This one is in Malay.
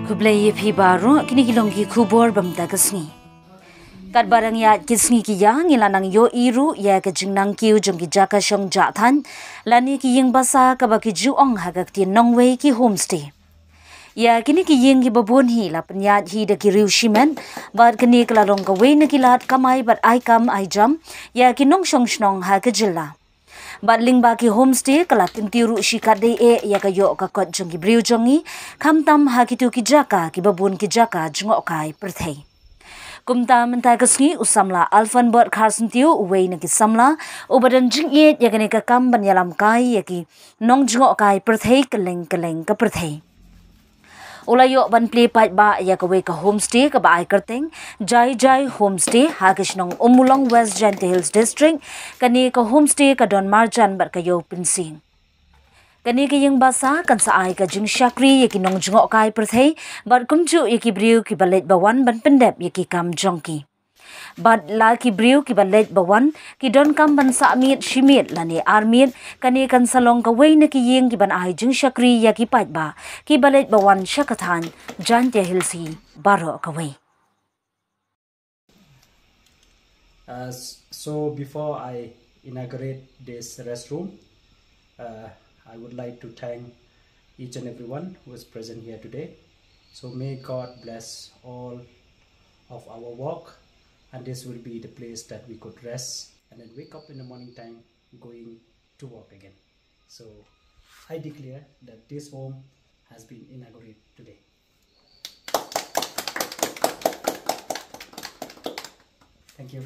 Hublay pi baru kini kilonggi kubor bamda kesni. Kat barang ya kisni ki yang ilanang yo iru ya ke jingnang kiu jong ki jaka shong jathan lani ki ying basa ka baki juong hagak ti nongwei ki homestay. Ya kini ki ying ki babun hi la penyat hi de ki riu shimen bat kini kelalong ka wei na kilat kamai bat ai kam ai jam ya ki nong shong shnong ha ke jilla. Bat ling ba ki homestay kala tintiru shikat de e ya ka yo ka kot jong ki briu jongi kamtam ha ki tu ki jaka ki babun ki jaka jngok kai perthei. Kumta mentai kesni usamla Allfondbirth Kharsyntiew uwei na ki samla ubadan jingit ya kani ka kam ban yalam kai ya ki nong jngok kai perthei keleng ka perthei. Ulayo ban Plie ba ya ka wei ka homestay ka ba ai kerteng jai homestay hagish nong umulong West Jaintia Hills district kani ka homestay ka don marjan bar ka yo pinsing. Kani ki yung basa kan sa ai ka jing shakri ya ki nong jngok kai perthei bar kumju ya ki briu ki balet bawan ban pendep ya ki kam jongki. Bad la ki briu ki balet bawan ki don kam ban sa mit shimit lani armit kani kan salong ka wei na ki ying ki ban ai jing shakri ya ki ba ki balet bawan shakathan Jaintia Hills hi baro ka wei. So before I inaugurate this restroom, I would like to thank each and everyone who is present here today. So may God bless all of our work, and this will be the place that we could rest and then wake up in the morning time going to work again. So I declare that this home has been inaugurated today. Thank you.